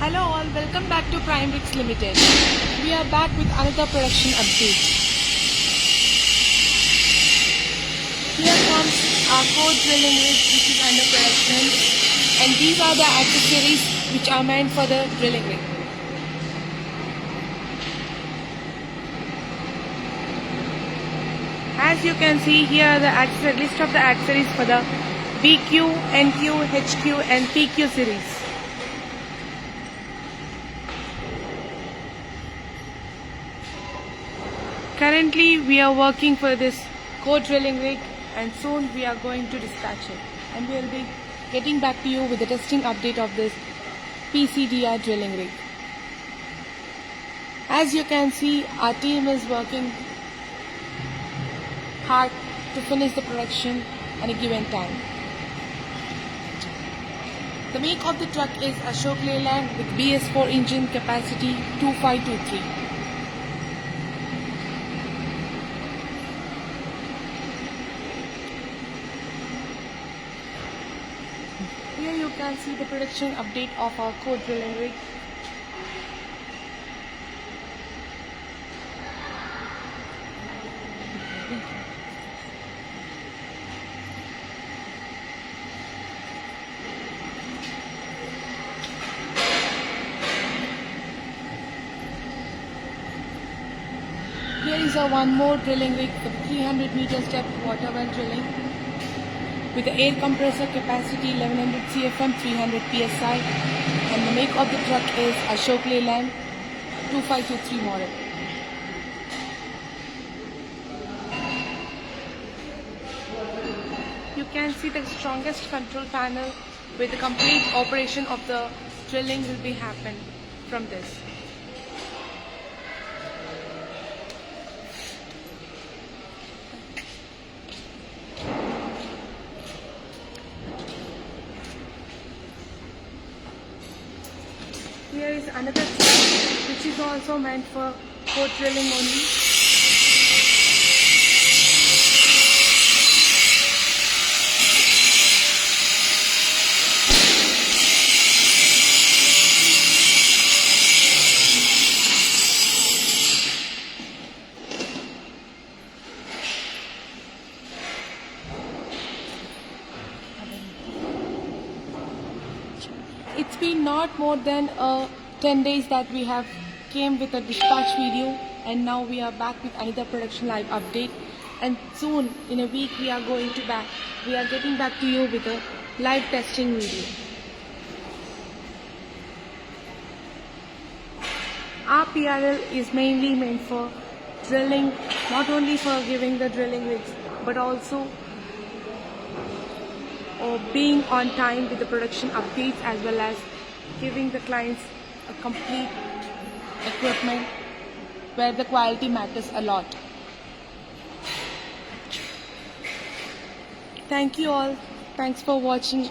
Hello all, welcome back to Prime Rigs Limited. We are back with another production update. Here comes our core drilling rig which is under production, and these are the accessories which are meant for the drilling rig. As you can see, here are the list of the accessories for the BQ, NQ, HQ and PQ series. Currently we are working for this core drilling rig, and soon we are going to dispatch it, and we will be getting back to you with the testing update of this PCDR drilling rig. As you can see, our team is working hard to finish the production at a given time. The make of the truck is Ashok Leyland with BS4 engine, capacity 2523. Here you can see the production update of our core drilling rig. Here is one more drilling rig for 300 meters depth water well drilling with the air compressor, capacity 1100 CFM, 300 PSI, and the make of the truck is Ashok Leyland 2523 model. You can see the strongest control panel where the complete operation of the drilling will be happen from this. Here is another truck which is also meant for core drilling only. It's been not more than 10 days that we have came with a dispatch video, and now we are back with another production live update, and soon in a week we are getting back to you with a live testing video. Our PRL is mainly meant for drilling, not only for giving the drilling rigs but also being on time with the production updates, as well as giving the clients a complete equipment where the quality matters a lot. Thank you all. Thanks for watching